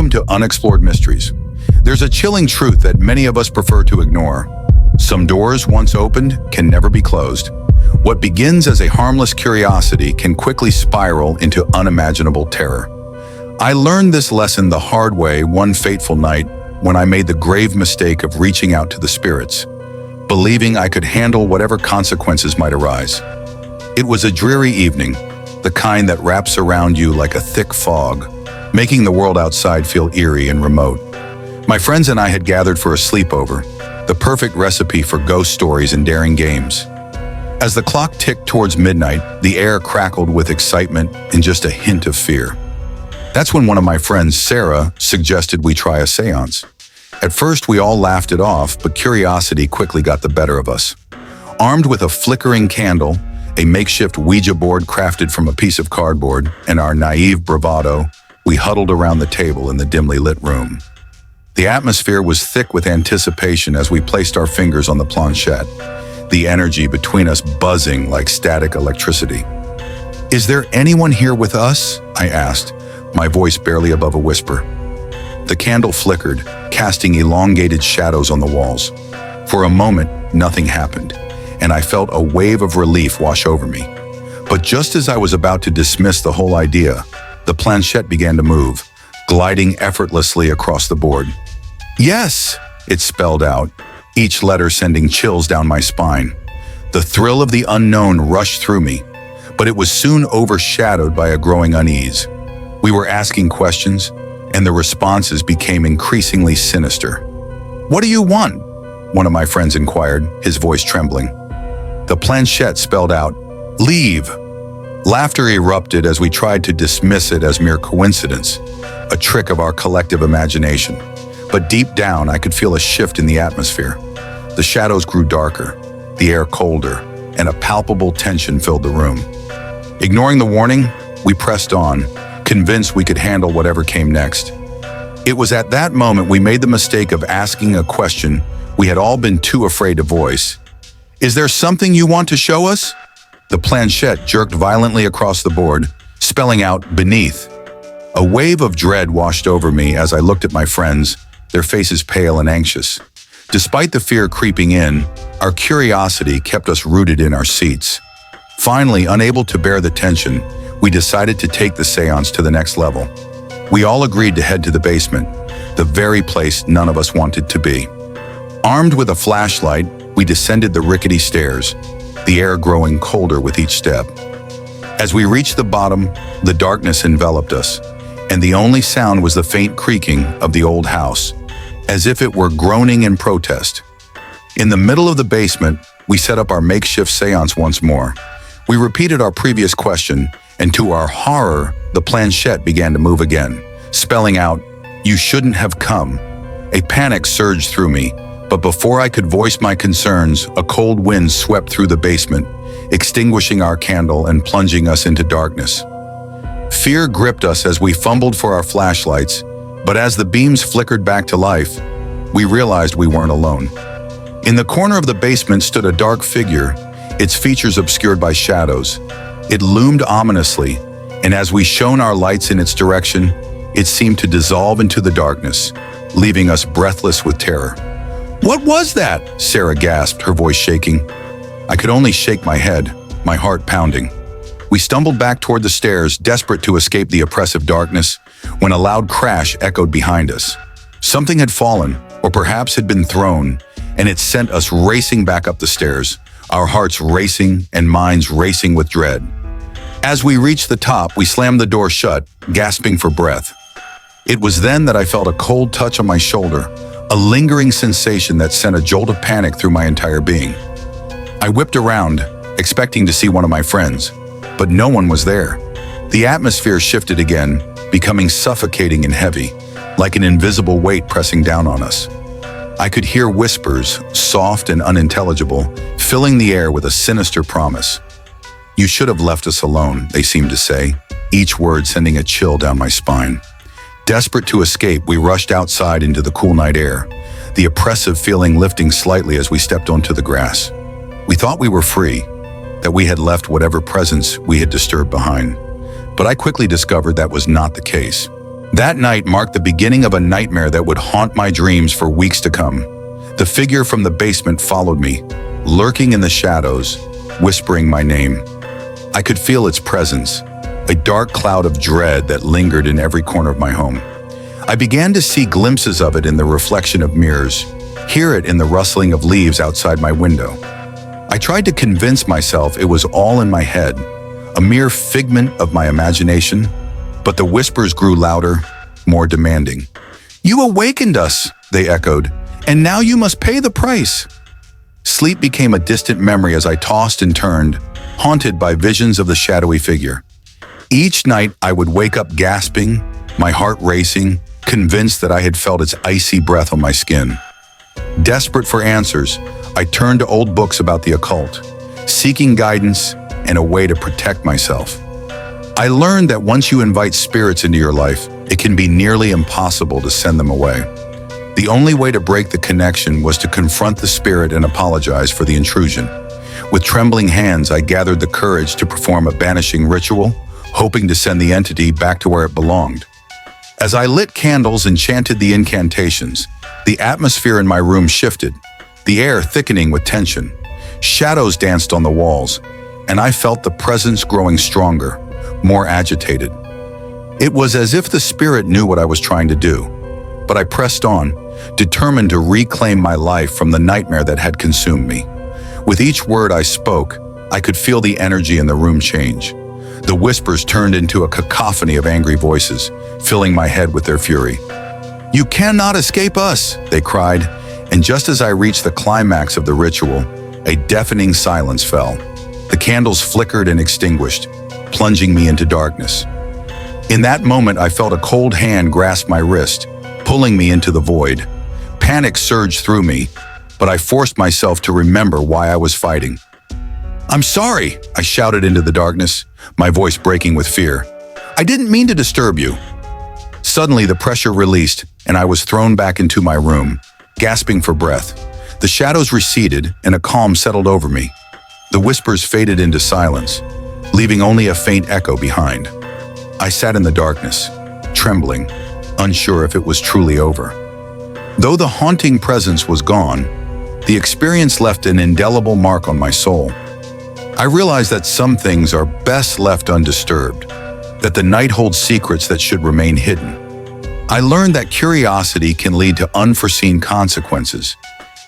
welcome to Unexplored Mysteries. There's a chilling truth that many of us prefer to ignore. Some doors, once opened, can never be closed. What begins as a harmless curiosity can quickly spiral into unimaginable terror. I learned this lesson the hard way one fateful night when I made the grave mistake of reaching out to the spirits, believing I could handle whatever consequences might arise. It was a dreary evening, the kind that wraps around you like a thick fog, making the world outside feel eerie and remote. My friends and I had gathered for a sleepover, the perfect recipe for ghost stories and daring games. As the clock ticked towards midnight, the air crackled with excitement and just a hint of fear. That's when one of my friends, Sarah, suggested we try a seance. At first, we all laughed it off, but curiosity quickly got the better of us. Armed with a flickering candle, a makeshift Ouija board crafted from a piece of cardboard, and our naive bravado, we huddled around the table in the dimly lit room. The atmosphere was thick with anticipation as we placed our fingers on the planchette, the energy between us buzzing like static electricity. "Is there anyone here with us?" I asked, my voice barely above a whisper. The candle flickered, casting elongated shadows on the walls. For a moment, nothing happened, and I felt a wave of relief wash over me. But just as I was about to dismiss the whole idea, the planchette began to move, gliding effortlessly across the board. "Yes," it spelled out, each letter sending chills down my spine. The thrill of the unknown rushed through me, but it was soon overshadowed by a growing unease. We were asking questions, and the responses became increasingly sinister. "What do you want?" one of my friends inquired, his voice trembling. The planchette spelled out, "Leave." Laughter erupted as we tried to dismiss it as mere coincidence, a trick of our collective imagination. But deep down, I could feel a shift in the atmosphere. The shadows grew darker, the air colder, and a palpable tension filled the room. Ignoring the warning, we pressed on, convinced we could handle whatever came next. It was at that moment we made the mistake of asking a question we had all been too afraid to voice. "Is there something you want to show us?" The planchette jerked violently across the board, spelling out "beneath." A wave of dread washed over me as I looked at my friends, their faces pale and anxious. Despite the fear creeping in, our curiosity kept us rooted in our seats. Finally, unable to bear the tension, we decided to take the seance to the next level. We all agreed to head to the basement, the very place none of us wanted to be. Armed with a flashlight, we descended the rickety stairs, the air growing colder with each step. As we reached the bottom, the darkness enveloped us, and the only sound was the faint creaking of the old house, as if it were groaning in protest. In the middle of the basement, we set up our makeshift seance once more. We repeated our previous question, and to our horror, the planchette began to move again, spelling out, "You shouldn't have come." A panic surged through me, but before I could voice my concerns, a cold wind swept through the basement, extinguishing our candle and plunging us into darkness. Fear gripped us as we fumbled for our flashlights, but as the beams flickered back to life, we realized we weren't alone. In the corner of the basement stood a dark figure, its features obscured by shadows. It loomed ominously, and as we shone our lights in its direction, it seemed to dissolve into the darkness, leaving us breathless with terror. "What was that?" Sarah gasped, her voice shaking. I could only shake my head, my heart pounding. We stumbled back toward the stairs, desperate to escape the oppressive darkness, when a loud crash echoed behind us. Something had fallen, or perhaps had been thrown, and it sent us racing back up the stairs, our hearts racing and minds racing with dread. As we reached the top, we slammed the door shut, gasping for breath. It was then that I felt a cold touch on my shoulder, a lingering sensation that sent a jolt of panic through my entire being. I whipped around, expecting to see one of my friends, but no one was there. The atmosphere shifted again, becoming suffocating and heavy, like an invisible weight pressing down on us. I could hear whispers, soft and unintelligible, filling the air with a sinister promise. "You should have left us alone," they seemed to say, each word sending a chill down my spine. Desperate to escape, we rushed outside into the cool night air, the oppressive feeling lifting slightly as we stepped onto the grass. We thought we were free, that we had left whatever presence we had disturbed behind. But I quickly discovered that was not the case. That night marked the beginning of a nightmare that would haunt my dreams for weeks to come. The figure from the basement followed me, lurking in the shadows, whispering my name. I could feel its presence, a dark cloud of dread that lingered in every corner of my home. I began to see glimpses of it in the reflection of mirrors, hear it in the rustling of leaves outside my window. I tried to convince myself it was all in my head, a mere figment of my imagination, but the whispers grew louder, more demanding. "You awakened us," they echoed, "and now you must pay the price." Sleep became a distant memory as I tossed and turned, haunted by visions of the shadowy figure. Each night I would wake up gasping, my heart racing, convinced that I had felt its icy breath on my skin. Desperate for answers, I turned to old books about the occult, seeking guidance and a way to protect myself. I learned that once you invite spirits into your life, it can be nearly impossible to send them away. The only way to break the connection was to confront the spirit and apologize for the intrusion. With trembling hands, I gathered the courage to perform a banishing ritual, hoping to send the entity back to where it belonged. As I lit candles and chanted the incantations, the atmosphere in my room shifted, the air thickening with tension. Shadows danced on the walls, and I felt the presence growing stronger, more agitated. It was as if the spirit knew what I was trying to do, but I pressed on, determined to reclaim my life from the nightmare that had consumed me. With each word I spoke, I could feel the energy in the room change. The whispers turned into a cacophony of angry voices, filling my head with their fury. "You cannot escape us," they cried, and just as I reached the climax of the ritual, a deafening silence fell. The candles flickered and extinguished, plunging me into darkness. In that moment, I felt a cold hand grasp my wrist, pulling me into the void. Panic surged through me, but I forced myself to remember why I was fighting. "I'm sorry," I shouted into the darkness, my voice breaking with fear. "I didn't mean to disturb you." Suddenly, the pressure released, and I was thrown back into my room, gasping for breath. The shadows receded, and a calm settled over me. The whispers faded into silence, leaving only a faint echo behind. I sat in the darkness, trembling, unsure if it was truly over. Though the haunting presence was gone, the experience left an indelible mark on my soul. I realized that some things are best left undisturbed, that the night holds secrets that should remain hidden. I learned that curiosity can lead to unforeseen consequences,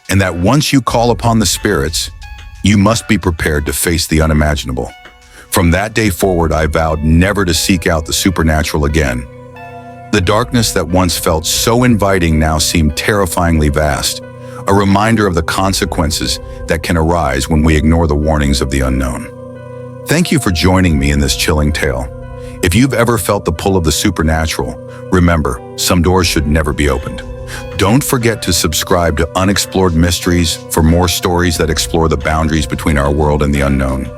and that once you call upon the spirits, you must be prepared to face the unimaginable. From that day forward, I vowed never to seek out the supernatural again. The darkness that once felt so inviting now seemed terrifyingly vast, a reminder of the consequences that can arise when we ignore the warnings of the unknown. Thank you for joining me in this chilling tale. If you've ever felt the pull of the supernatural, remember, some doors should never be opened. Don't forget to subscribe to Unexplored Mysteries for more stories that explore the boundaries between our world and the unknown.